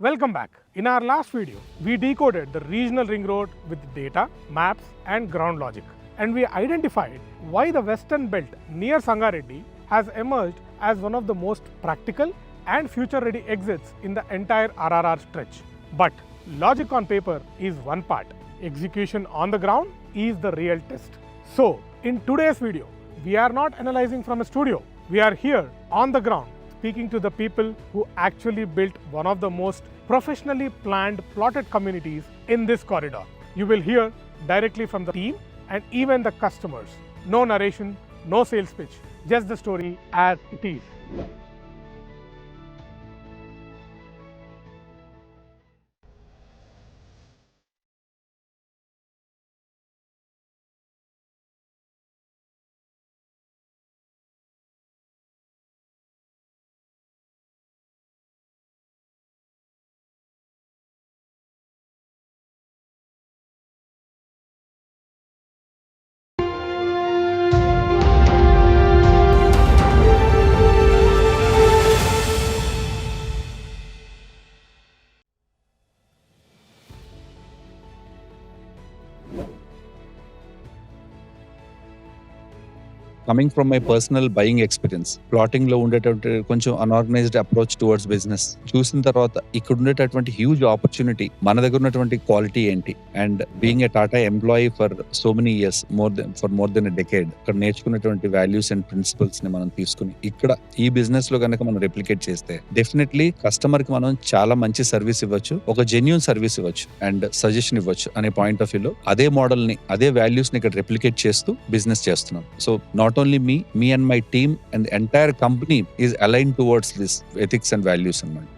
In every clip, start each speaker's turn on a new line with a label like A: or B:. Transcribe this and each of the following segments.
A: Welcome back. In our last video, we decoded the regional ring road with data, maps and ground logic. And we identified why the western belt near Sangareddy has emerged as one of the most practical and future-ready exits in the entire RRR stretch. But logic on paper is one part. Execution on the ground is the real test. So, in today's video, we are not analyzing from a studio. We are here on the ground speaking to the people who actually built one of the most professionally planned plotted communities in this corridor. You will hear directly from the team and even the customers. No narration, no sales pitch, just the story as it is.
B: Coming from my personal buying experience, plotting లో ఉండేటువంటి కొంచెం unorganised approach towards business చూసిన తర్వాత ఇక్కడ ఉండేటటువంటి huge opportunity, మన దగ్గర ఉన్నటువంటి క్వాలిటీ ఏంటి, and being a Tata employee for so many years, more than a decade, ఇక్కడ నేర్చుకున్నటువంటి వాల్యూస్ అండ్ ప్రిన్సిపల్స్ ని మనం తీసుకుని ఇక్కడ ఈ బిజినెస్ లో కనుక మనం రెప్లికేట్ చేస్తే డెఫినెట్లీ కస్టమర్ కి మనం చాలా మంచి సర్వీస్ ఇవ్వచ్చు, ఒక జెన్యూన్ సర్వీస్ ఇవ్వచ్చు అండ్ సజెషన్ ఇవ్వచ్చు అనే పాయింట్ ఆఫ్ వ్యూలో అదే మోడల్ ని, అదే వాల్యూస్ ని ఇక్కడ రెప్లికేట్ చేస్తూ బిజినెస్ చేస్తున్నాం. So not only me and my team and the entire company is aligned towards this ethics and values అన్నమాట.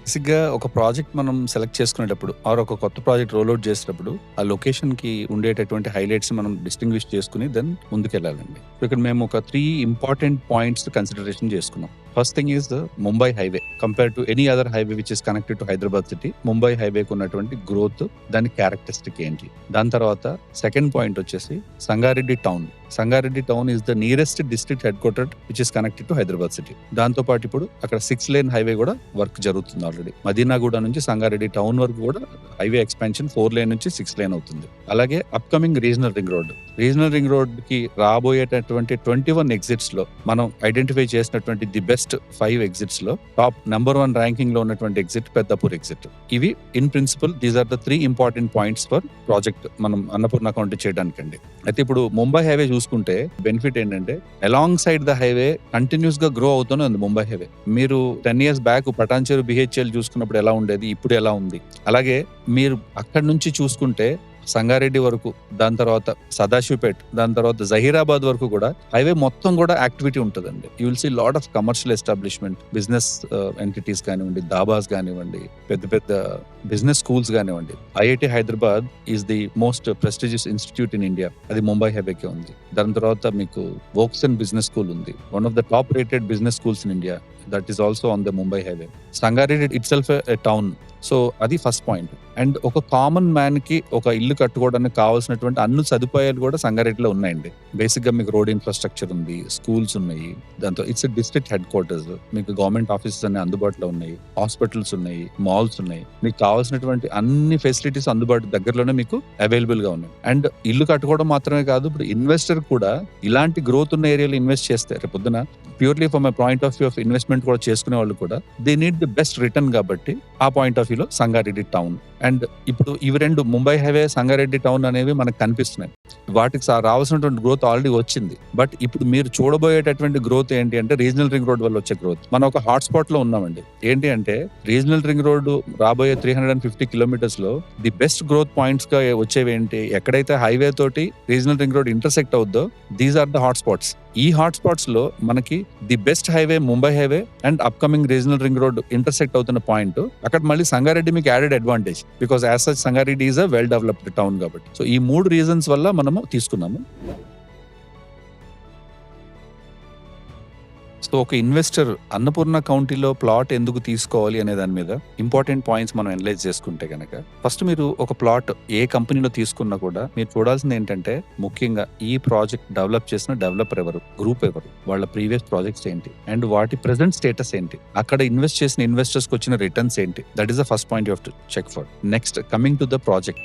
B: బేసిక్గా ఒక ప్రాజెక్ట్ మనం సెలెక్ట్ చేసుకునేటప్పుడు ఆర్ ఒక కొత్త ప్రాజెక్ట్ రోల్అవుట్ చేసేటప్పుడు ఆ లొకేషన్ కి ఉండేటటువంటి హైలైట్స్ మనం డిస్టింగ్విష్ చేసుకుని దెన్ ముందుకెళ్ళాలండి. ఇక్కడ మేము ఒక 3 ఇంపార్టెంట్ పాయింట్స్ కన్సిడరేషన్ చేసుకున్నాం. First thing is the Mumbai highway compare to any other highway which is connected to Hyderabad city. Mumbai హైవేకి ఉన్నటువంటి గ్రోత్, దాని క్యారెక్టరిస్టిక్ ఏంటి. దాని తర్వాత సెకండ్ పాయింట్ వచ్చేసి Sangareddy town. Sangareddy town is the nearest district head quarter which is connected to Hyderabad city. దాంతో పాటు ఇప్పుడు అక్కడ 6 లేన్ హైవే కూడా వర్క్ జరుగుతుంది ఆల్రెడీ. మదీనాగూడ నుంచి సంగారెడ్డి టౌన్ వరకు కూడా హైవే ఎక్స్పాన్షన్ 4 లేన్ నుంచి 6 లేన్ అవుతుంది. అలాగే upcoming regional ring road, regional ring road కి రాబోయేటటువంటి 21 ఎగ్జిట్స్ లో మనం ఐడెంటిఫై చేసినటువంటి ది బెస్ట్ 5 ఎగ్జిట్స్ లో టాప్ నెంబర్ 1 ర్యాంకింగ్ లో ఉన్నటువంటి ఎగ్జిట్ పెద్దపూర్ ఎగ్జిట్. ఇవి in principle these are the 3 important points for project మనం అన్నపూర్ణ కౌంటీ చేయడానికండి. అయితే ఇప్పుడు ముంబై హైవే చూసుకుంటే బెనిఫిట్ ఏంటంటే along side the highway continuous గా గ్రో అవుతూనే ఉంది ముంబై హైవే. మీరు 10 years బ్యాక్ పటాన్చేరు బిహెచ్ఎల్ చూసుకున్నప్పుడు ఎలా ఉండేది, ఇప్పుడు ఎలా ఉంది. అలాగే మీరు అక్కడి నుంచి చూసుకుంటే సంగారెడ్డి వరకు, దాని తర్వాత సదాశివపేట్, దాని తర్వాత జహీరాబాద్ వరకు కూడా హైవే మొత్తం కూడా యాక్టివిటీ ఉంటుందండి. You will see lot of commercial establishment, business entities కానివ్వండి, దాబాస్ కానివ్వండి, పెద్ద పెద్ద బిజినెస్ స్కూల్స్ కానివ్వండి. IIT Hyderabad is the most prestigious institute in India, అది ముంబై హైవేకే ఉంది. దాని తర్వాత మీకు వోక్సన్ బిజినెస్ స్కూల్ ఉంది, one of the top rated business schools in India, that is also on the Mumbai highway. Sangareddy itself a town. So అది first point. And ఒక common man కి ఒక ఇల్లు కట్టుకోవడానికి కావాల్సినటువంటి అన్ని సదుపాయాలు కూడా సంగారెడ్డిలో ఉన్నాయండి. బేసిక్ గా మీకు రోడ్ ఇన్ఫ్రాస్ట్రక్చర్ ఉంది, స్కూల్స్ ఉన్నాయి, దాంతో ఇట్స్ డిస్ట్రిక్ట్ హెడ్ క్వార్టర్స్, మీకు గవర్నమెంట్ ఆఫీసెస్ అన్ని అందుబాటులో ఉన్నాయి, హాస్పిటల్స్ ఉన్నాయి, మాల్స్ ఉన్నాయి, మీకు కావాల్సినటువంటి అన్ని ఫెసిలిటీస్ అందుబాటు దగ్గరలోనే మీకు అవైలబుల్ గా ఉన్నాయి. అండ్ ఇల్లు కట్టుకోవడం మాత్రమే కాదు, ఇప్పుడు ఇన్వెస్టర్ కూడా ఇలాంటి గ్రోత్ ఉన్న ఏరియాలో ఇన్వెస్ట్ చేస్తే రేపొద్దున purely from my point of view of investment కూడా చేసుకునే వాళ్ళు కూడా they need the best return. కాబట్టి ఆ పాయింట్ ఆఫ్ వ్యూలో సంగారెడ్డి టౌన్. అండ్ ఇప్పుడు ఇవి రెండు ముంబై హైవే, సంగారెడ్డి టౌన్ అనేవి మనకు కనిపిస్తున్నాయి. వాటికి రావాల్సినటువంటి గ్రోత్ ఆల్రెడీ వచ్చింది. బట్ ఇప్పుడు మీరు చూడబోయేటటువంటి గ్రోత్ ఏంటి అంటే రీజనల్ రింగ్ రోడ్ వల్ల వచ్చే గ్రోత్. మనం ఒక హాట్ స్పాట్ లో ఉన్నామండి. ఏంటి అంటే రీజనల్ రింగ్ రోడ్ రాబోయే 350 కిలోమీటర్స్ లో ది బెస్ట్ గ్రోత్ పాయింట్స్ గా వచ్చేవి ఏంటి, ఎక్కడైతే హైవే తోటి రీజనల్ రింగ్ రోడ్ ఇంటర్సెక్ట్ అవుద్దో these are the hot spots. ఈ హాట్ స్పాట్స్ లో మనకి the best highway Mumbai highway and upcoming regional ring road intersect అవుతున్న పాయింట్. అక్కడ మళ్ళీ సంగారెడ్డి మీకు added advantage because as such Sangareddy is a well developed town కాబట్టి. So ఈ 3 రీజన్స్ వల్ల మనము తీసుకున్నాము. సో ఒక ఇన్వెస్టర్ అన్నపూర్ణ కౌంటీలో ప్లాట్ ఎందుకు తీసుకోవాలి అనే దాని మీద ఇంపార్టెంట్ పాయింట్స్ మనం అనలైజ్ చేసుకుంటే గనక, ఫస్ట్ మీరు ఒక ప్లాట్ ఏ కంపెనీలో తీసుకున్నా కూడా మీరు చూడాల్సింది ఏంటంటే ముఖ్యంగా ఈ ప్రాజెక్ట్ డెవలప్ చేసిన డెవలపర్ ఎవరు, గ్రూప్ ఎవరు, వాళ్ళ ప్రీవియస్ ప్రాజెక్ట్స్ ఏంటి అండ్ వాటి ప్రెసెంట్ స్టేటస్ ఏంటి, అక్కడ ఇన్వెస్ట్ చేసిన ఇన్వెస్టర్స్ కి వచ్చిన రిటర్న్స్ ఏంటి. That is the first point you have to check for. Next coming to the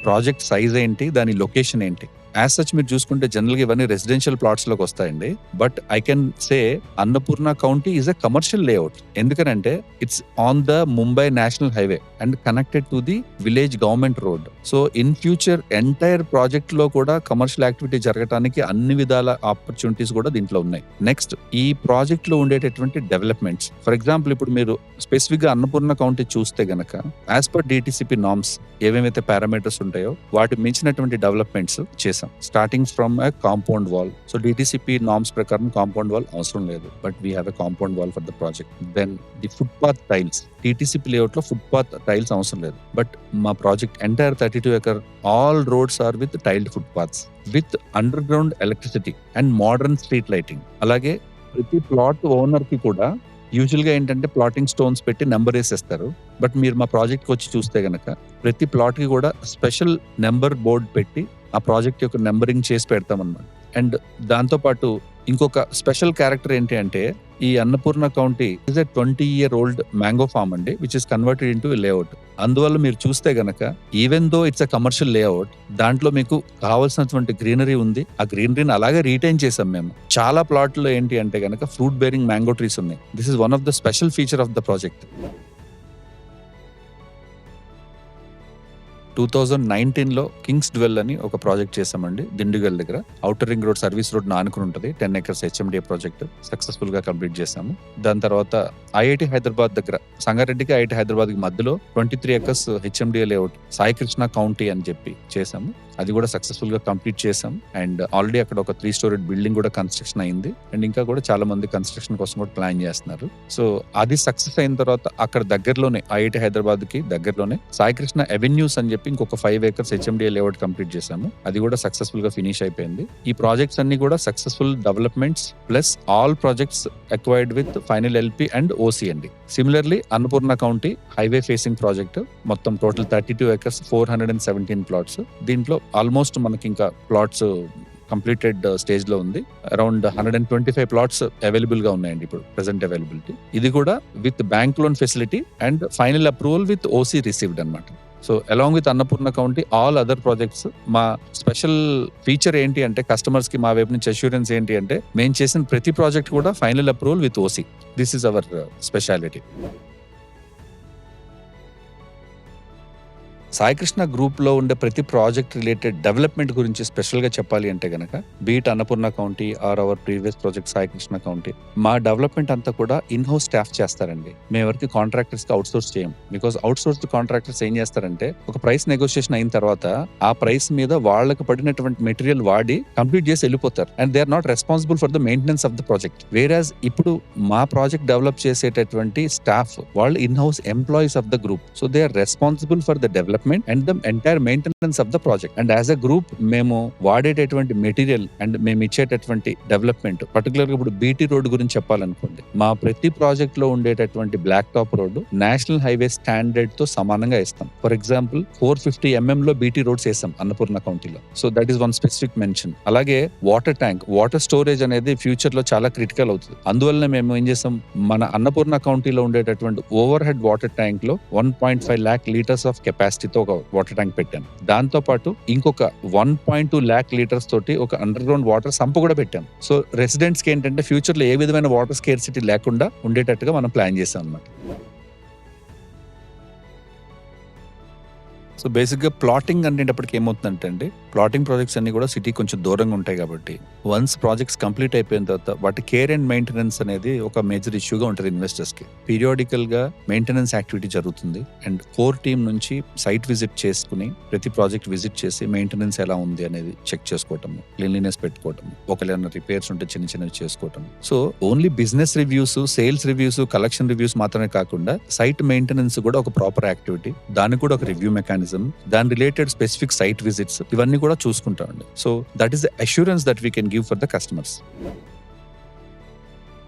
B: project size ఏంటి, దాని లొకేషన్ ఏంటి. యాజ్ సచ్ మీరు చూసుకుంటే జనరల్ గా ఇవన్నీ రెసిడెన్షియల్ ప్లాట్స్ లోకి వస్తాయండి. But I can say Annapurna County is a commercial layout. ఎందుకనంటే it's on the Mumbai national highway and connected to the village government road. So in future entire project లో కూడా commercial activity జరగడానికి అన్ని విధాల ఆపర్చునిటీస్ కూడా దీంట్లో ఉన్నాయి. నెక్స్ట్ ఈ ప్రాజెక్ట్ లో ఉండేటటువంటి డెవలప్మెంట్స్, ఫర్ ఎగ్జాంపుల్ ఇప్పుడు మీరు స్పెసిఫిక్ గా అన్నపూర్ణ కౌంటీ చూస్తే గనక యాజ్ పర్ డిటిసిపి నార్మ్స్ ఏవేమైతే పారామీటర్స్ ఉంటాయో వాటి మించినటువంటి డెవలప్మెంట్స్ చేశాం. Starting from a compound wall. So DTCP norms ప్రకారం కాంపౌండ్ వాల్ అవసరం లేదు, but we have a compound wall for the project. Then the footpath tiles, TTCP layout లో footpath tiles అవసరం లేదు, బట్ మా project entire 32 acre all roads are with tiled footpaths with underground electricity and modern street lighting. అలాగే ప్రతి plot owner కి కూడా usual గా ఏంటంటే ప్లాటింగ్ స్టోన్స్ పెట్టి నెంబర్ వేసేస్తారు. బట్ మీరు మా ప్రాజెక్ట్ కి వచ్చి చూస్తే గనక ప్రతి ప్లాట్ కి కూడా స్పెషల్ నెంబర్ బోర్డ్ పెట్టి ఆ ప్రాజెక్ట్ యొక్క నెంబరింగ్ చేసి పెడతామన్నమాట. అండ్ దాంతో పాటు ఇంకొక స్పెషల్ క్యారెక్టర్ ఏంటి అంటే ఈ Annapurna County is a 20-year-old mango farm అండి, which is converted into layout. అందువల్ల మీరు చూస్తే గనక even though it's a commercial layout, దాంట్లో మీకు కావాల్సినటువంటి గ్రీనరీ ఉంది. ఆ గ్రీనరీని అలాగే రీటైన్ చేసాం మేము. చాలా ప్లాట్లో ఏంటి అంటే గనక ఫ్రూట్ బేరింగ్ మ్యాంగో ట్రీస్ ఉన్నాయి. This is one of the special feature of the project. 2019లో కింగ్స్ డ్వెల్ అని ఒక ప్రాజెక్ట్ చేసామండి దిండుగల్ దగ్గర. Outer ring road service road ఆనుకుని ఉంటుంది. 10 acres HMDA ప్రాజెక్ట్ సక్సెస్ఫుల్ గా కంప్లీట్ చేసాము. దాని తర్వాత ఐఐటి హైదరాబాద్ దగ్గర, సంగారెడ్డికి ఐఐటి హైదరాబాద్ కి మధ్యలో 23 acres HMDA layout Sai Krishna county అని చెప్పి చేసాము. అది కూడా సక్సెస్ఫుల్ గా కంప్లీట్ చేసాం. అండ్ ఆల్రెడీ అక్కడ ఒక 3-story బిల్డింగ్ కూడా కన్స్ట్రక్షన్ అయింది. అండ్ ఇంకా కూడా చాలా మంది కన్స్ట్రక్షన్ కోసం కూడా ప్లాన్ చేస్తున్నారు. సో అది సక్సెస్ అయిన తర్వాత అక్కడ దగ్గరలోనే ఐఐటి హైదరాబాద్ కి దగ్గరలోనే సాయి కృష్ణ అవెన్యూస్ అని చెప్పి ఇంకొక 5 acres HMDA లేఅవుట్ కంప్లీట్ చేసాము. అది కూడా సక్సెస్ఫుల్ గా ఫినిష్ అయిపోయింది. ఈ ప్రాజెక్ట్స్ అన్ని కూడా successful developments plus all projects acquired with final LP and OC అండి. Similarly Annapurna county highway facing project మొత్తం టోటల్ 32 acres 417 plots. దీంట్లో ఆల్మోస్ట్ మనకి ఇంకా ప్లాట్స్ కంప్లీటెడ్ స్టేజ్ లో ఉంది. అరౌండ్ 125 plots అవైలబుల్ గా ఉన్నాయండి ఇప్పుడు ప్రెసెంట్ అవైలబిలిటీ. ఇది కూడా with bank loan facility and final approval with OC received అనమాట. So along with Annapurna County all other projects మా స్పెషల్ ఫీచర్ ఏంటి అంటే కస్టమర్స్ కి మా వైపు నుంచి అష్యూరెన్స్ ఏంటి అంటే మేము చేసిన ప్రతి ప్రాజెక్ట్ కూడా final approval with OC. This is our speciality. Saikrishna group లో ఉండే ప్రతి ప్రాజెక్ట్ రిలేటెడ్ డెవలప్మెంట్ గురించి స్పెషల్ గా చెప్పాలి అంటే గనక beat Annapurna county or our previous project Saikrishna county, మా డెవలప్మెంట్ అంతా కూడా ఇన్ హౌస్ స్టాఫ్ చేస్తారండి. మేము ఎవరికి కాంట్రాక్టర్స్ కి అవుట్ సోర్స్ చేయం. బికాస్ అవుట్ సోర్స్ కాంట్రాక్టర్స్ ఏం చేస్తారంటే ఒక ప్రైస్ నెగోషియేషన్ అయిన తర్వాత ఆ ప్రైస్ మీద వాళ్ళకి పడినటువంటి మెటీరియల్ వాడి కంప్లీట్ చేసి వెళ్ళిపోతారు. And they are not responsible for the maintenance of the project. Whereas ఇప్పుడు మా ప్రాజెక్ట్ డెవలప్ చేసేటటువంటి స్టాఫ్ వాళ్ళు in house employees of the group. So they are responsible for the development and the entire maintenance of the project. And as a group మేము వాడేటటువంటి material and మేము ఇచ్చేటటువంటి development, particular గా ఇప్పుడు BT road గురించి చెప్పాలనుకోండి, మా ప్రతి project లో ఉండేటటువంటి black top road national highway standard తో సమానంగా ఇస్తాం. ఫర్ ఎగ్జాంపుల్ 450 mm లో BT రోడ్స్ వేస్తాం అన్నపూర్ణ కౌంటీలో. So that is one specific mention. అలాగే వాటర్ ట్యాంక్, వాటర్ స్టోరేజ్ అనేది ఫ్యూచర్ లో చాలా క్రిటికల్ అవుతుంది. అందువల్ల మేము ఏం చేస్తాం, మన అన్నపూర్ణ కౌంటీలో ఉండేటటువంటి ఓవర్ హెడ్ వాటర్ ట్యాంక్ లో 1.5 lakh liters ఆఫ్ కెపాసిటీతో ఒక వాటర్ ట్యాంక్ పెట్టాను. దాంతో పాటు ఇంకొక 1.2 lakh liters తోటి ఒక అండర్ గ్రౌండ్ వాటర్ సంప్ కూడా పెట్టాం. సో రెసిడెంట్స్ కి ఏంటంటే ఫ్యూచర్ లో ఏ విధమైన వాటర్ స్కేర్సిటీ లేకుండా ఉండేటట్టుగా మనం ప్లాన్ చేసాం అన్నమాట. సో బేసిక్గా ప్లాటింగ్ అనేటప్పటికి ఏమవుతుందంటే అండి, ప్లాటింగ్ ప్రాజెక్ట్స్ అన్ని కూడా సిటీ కొంచెం దూరంగా ఉంటాయి కాబట్టి వన్స్ ప్రాజెక్ట్స్ కంప్లీట్ అయిపోయిన తర్వాత వాటి కేర్ అండ్ మెయింటెనెన్స్ అనేది ఒక మేజర్ ఇష్యూగా ఉంటుంది ఇన్వెస్టర్స్ కి. పీరియాడికల్ గా మెయింటెనెన్స్ యాక్టివిటీ జరుగుతుంది. అండ్ కోర్ టీమ్ నుంచి సైట్ విజిట్ చేసుకుని ప్రతి ప్రాజెక్ట్ విజిట్ చేసి మెయింటెనెన్స్ ఎలా ఉంది అనేది చెక్ చేసుకోవటం, క్లీన్లీనెస్ పెట్టుకోవటం, ఒకవేళ రిపేర్స్ ఉంటే చిన్న చిన్నవి చేసుకోవటం. So only business reviews, sales reviews, collection reviews మాత్రమే కాకుండా సైట్ మెయింటెనెన్స్ కూడా ఒక ప్రాపర్ యాక్టివిటీ, దానికి కూడా ఒక రివ్యూ మెకానిజం, దాని రిలేటెడ్ స్పెసిఫిక్ సైట్ విజిట్స్ ఇవన్నీ కూడా చూసుకుంటామండి. So that is the assurance that we can give for the customers.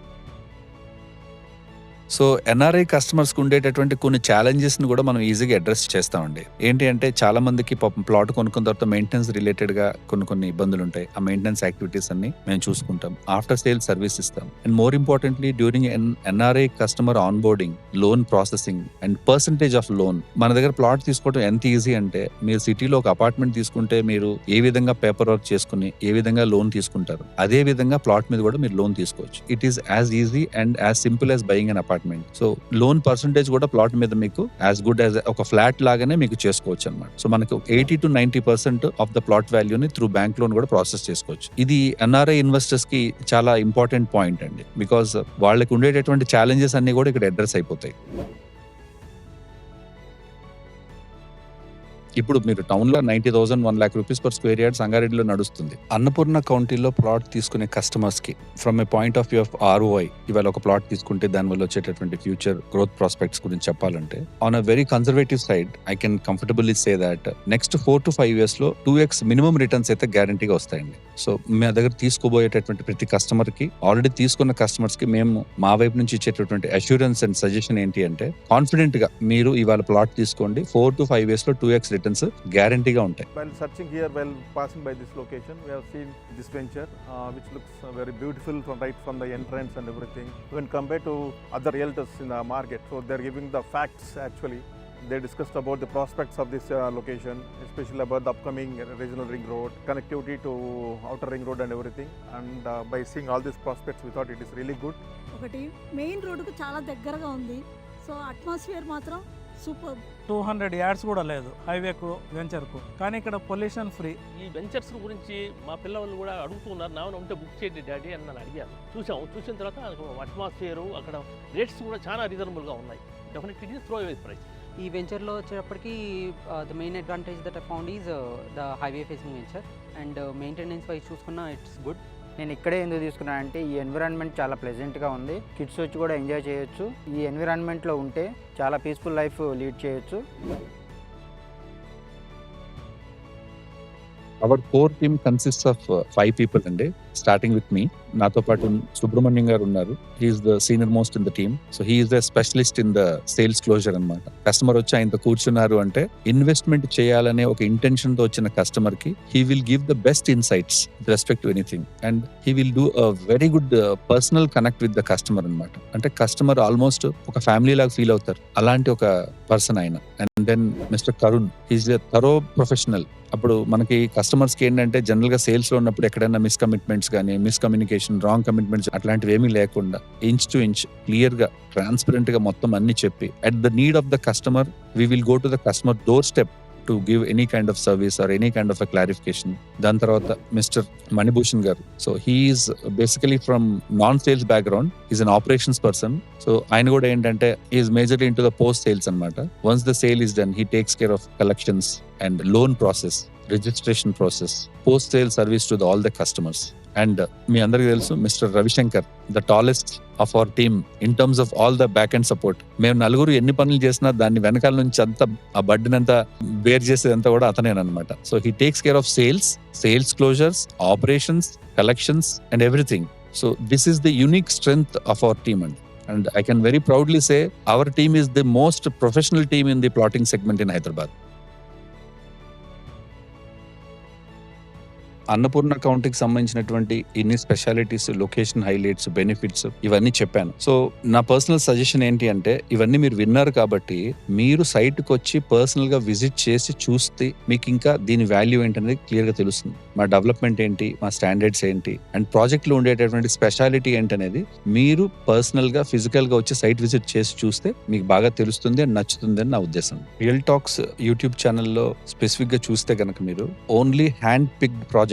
B: సో ఎన్ఆర్ఐ కస్టమర్స్కి ఉండేటటువంటి కొన్ని ఛాలెంజెస్ని కూడా మనం ఈజీగా అడ్రస్ చేస్తామండి. ఏంటి అంటే చాలా మందికి పాపం ప్లాట్ కొనుక్కున్న తర్వాత మెయింటెనెన్స్ రిలేటెడ్గా కొన్ని ఇబ్బందులు ఉంటాయి. ఆ మెయింటెనెన్స్ యాక్టివిటీస్ అన్ని మేము చూసుకుంటాం. ఆఫ్టర్ సేల్ సర్వీస్ ఇస్తాం. And more importantly during NRI customer on boarding, loan processing and percentage of loan. మన దగ్గర ప్లాట్ తీసుకోవడం ఎంత ఈజీ అంటే మీరు సిటీలో ఒక అపార్ట్మెంట్ తీసుకుంటే మీరు ఏ విధంగా పేపర్ వర్క్ చేసుకుని ఏ విధంగా లోన్ తీసుకుంటారు, అదే విధంగా ప్లాట్ మీద కూడా మీరు లోన్ తీసుకోవచ్చు. It is as easy and as simple as buying an apartment. So loan percentage కూడా ప్లాట్ మీద మీకు యాజ్ గుడ్ యాజ్ ఒక ఫ్లాట్ లాగానే మీకు చేసుకోవచ్చు అనమాట. సో మనకు 80 to 90% ఆఫ్ ద ప్లాట్ వాల్యూని త్రూ బ్యాంక్ లోన్ కూడా ప్రాసెస్ చేసుకోవచ్చు. ఇది ఎన్ఆర్ఐ ఇన్వెస్టర్స్ కి చాలా ఇంపార్టెంట్ పాయింట్ అండి. బికాస్ వాళ్ళకి ఉండేటటువంటి ఛాలెంజెస్ అన్ని కూడా ఇక్కడ అడ్రస్ అయిపోతాయి. ఇప్పుడు మీరు టౌన్ లో 90,000 1 lakh rupees per square yard సంగారెడ్డిలో నడుస్తుంది. అన్నపూర్ణ కౌంటీలో ప్లాట్ తీసుకునే కస్టమర్స్ కి from A point of view of ROI, ఇవాళ ఒక ప్లాట్ తీసుకుంటే దాని వల్ల వచ్చేటటువంటి ఫ్యూచర్ గ్రోత్ ప్రాస్పెక్ట్స్ గురించి చెప్పాలంటే on a very conservative side I can comfortably say that next 4 to 5 years లో 2x మినిమం రిటర్న్స్ అయితే గ్యారంటీగా వస్తాయండి. సో మీ దగ్గర తీసుకోబోయేటటువంటి ప్రతి కస్టమర్ కి, ఆల్రెడీ తీసుకున్న కస్టమర్స్ కి మేము మా వైపు నుంచి ఇచ్చేటటువంటి అష్యూరెన్స్ అండ్ సజెషన్ ఏంటి అంటే కాన్ఫిడెంట్ గా మీరు ఇవాళ ప్లాట్ తీసుకోండి, 4 to 5 years లో 2x రిటర్న్స్ గ్యారంటీగా ఉంటాయి.
C: While searching here, while passing by this location, we have seen this venture, which looks very beautiful from the entrance and everything. When compared to other realtors in the market, so they're giving the facts actually. They discussed about the prospects of this location, especially about the upcoming regional ring road, connectivity to outer ring road and everything. And by seeing all these prospects, we thought it is really good.
D: ఒకటి main రోడ్డుకు చాలా దగ్గరగా ఉంది. So atmosphere మాత్రం super.
E: 200 yards కూడా లేదు హైవేకు వెంచర్కు, కానీ ఇక్కడ పొల్యూషన్ ఫ్రీ.
F: ఈ వెంచర్స్ గురించి మా పిల్లలు కూడా అడుగుతున్నారు, నా ఉంటే బుక్ చేయండి డాడీ అని నన్ను అడిగాను. చూసిన తర్వాత అట్మాస్ఫియర్, అక్కడ రేట్స్ కూడా చాలా రీజనబుల్గా ఉన్నాయి. Definitely it is throw away price.
G: ఈ వెంచర్లో వచ్చేటప్పటికి the main advantage that I found is the highway facing venture and maintenance wise చూసుకున్నా ఇట్స్ గుడ్.
H: నేను ఇక్కడే ఎందుకు తీసుకున్నాను అంటే ఈ ఎన్విరాన్మెంట్ చాలా ప్లెజెంట్గా ఉంది. కిడ్స్ వచ్చి కూడా ఎంజాయ్ చేయొచ్చు. ఈ ఎన్విరాన్మెంట్లో ఉంటే చాలా పీస్ఫుల్ లైఫ్ లీడ్ చేయొచ్చు.
B: Our core team consist of 5 people అండి, స్టార్టింగ్ విత్ మీ. నాతో పాటు సుబ్రహ్మణ్యం గారు ఉన్నారు. He's the senior most in the team. So he's the specialist in the sales closure అనమాట. కస్టమర్ వచ్చి ఆయనతో కూర్చున్నారు అంటే ఇన్వెస్ట్మెంట్ చేయాలనే ఒక ఇంటెన్షన్ తో వచ్చిన కస్టమర్ కి he will give the best insights with respect to anything and he will do a very good personal connect with the customer అనమాట. అంటే కస్టమర్ ఆల్మోస్ట్ ఒక ఫ్యామిలీ లాగా ఫీల్ అవుతారు, అలాంటి ఒక పర్సన్ ఆయన. And then mister Karun, he's a thorough professional. అప్పుడు మనకి కస్టమర్స్కి ఏంటంటే జనరల్గా సేల్స్లో ఉన్నప్పుడు ఎక్కడైనా మిస్కమిట్మెంట్స్ కానీ, మిస్కమ్యూనికేషన్, రాంగ్ కమిట్మెంట్స్ అట్లాంటివి ఏమీ లేకుండా ఇంచ్ టు ఇంచ్ క్లియర్గా, ట్రాన్స్పరెంట్గా మొత్తం అన్ని చెప్పి at the need of the customer we will go to the customer doorstep to give any kind of service or any kind of a clarification. దాని తర్వాత mister Manibhushan garu. So he is basically from non sales background, is an operations person. So ఆయన కూడా ఏంటంటే is majorly into the post sales అనమాట. Once the sale is done he takes care of collections and loan process, registration process, post sale service to all the customers. And మీ అందరికీ తెలుసు mister Ravishankar, the tallest of our team in terms of all the back and support. మేము నలుగురు ఎన్ని పనులు చేసినా దాన్ని వెనకాల నుంచి అంతా ఆ బడ్డనంతా బేర్ చేసేదంతా కూడా అతనేనమాట. So he takes care of sales closures, operations, collections and everything. So this is the unique strength of our team and I can very proudly say our team is the most professional team in the plotting segment in Hyderabad. Annapurna కౌంటీకి సంబంధించినటువంటి ఇన్ని specialities, location highlights, benefits ఇవన్నీ చెప్పాను. So నా personal suggestion ఏంటి అంటే ఇవన్నీ మీరు విన్నారు కాబట్టి మీరు సైట్కి వచ్చి పర్సనల్ గా విజిట్ చేసి చూస్తే మీకు ఇంకా దీని వాల్యూ ఏంటనేది క్లియర్ గా తెలుస్తుంది. మా డెవలప్మెంట్ ఏంటి, మా స్టాండర్డ్స్ ఏంటి అండ్ ప్రాజెక్ట్ లో ఉండేటటువంటి స్పెషాలిటీ ఏంటనేది మీరు పర్సనల్ గా ఫిజికల్ గా వచ్చి సైట్ విజిట్ చేసి చూస్తే మీకు బాగా తెలుస్తుంది అండ్ నచ్చుతుంది అని నా ఉద్దేశం. రియల్ టాక్స్ యూట్యూబ్ ఛానల్లో స్పెసిఫిక్ గా చూస్తే కనుక మీరు only hand picked projects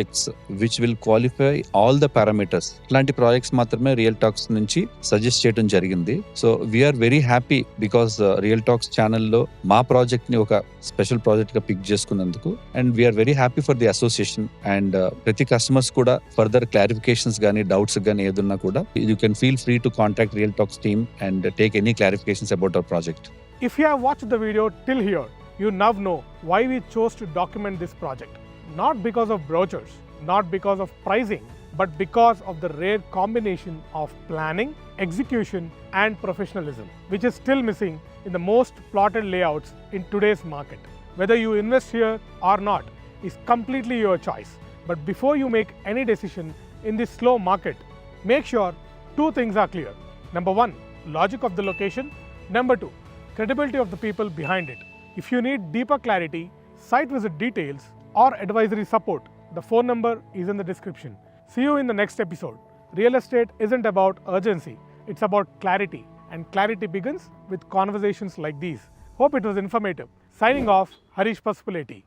B: which will qualify all the parameters ఇలాంటి ప్రాజెక్ట్స్ మాత్రమే రియల్ టాక్స్ నుంచి సజెస్ట్ చేయడం జరిగింది. So we are very happy because real talks ఛానల్లో మా ప్రాజెక్ట్ ని ఒక స్పెషల్ ప్రాజెక్ట్ గా పిక్ చేసుకున్నందుకు and we are very happy for the association. And ప్రతి కస్టమర్స్ కూడా ఫర్దర్ క్లారిఫికేషన్స్ కానీ, డౌట్స్ కానీ ఏదున్నా కూడా you can feel free to contact real talks team and take any clarifications about our project.
A: If you have watched the video till here, you now know why we chose to document this project. Not because of brochures, not because of pricing, but because of the rare combination of planning, execution, and professionalism, which is still missing in the most plotted layouts in today's market. Whether you invest here or not is completely your choice. But before you make any decision in this slow market, make sure two things are clear. Number one, logic of the location. Number two, credibility of the people behind it. If you need deeper clarity, site visit details, or advisory support, the phone number is in the description. See you in the next episode. Real estate isn't about urgency, it's about clarity. And clarity begins with conversations like these. Hope it was informative. Signing off, Harish Pasupuleti.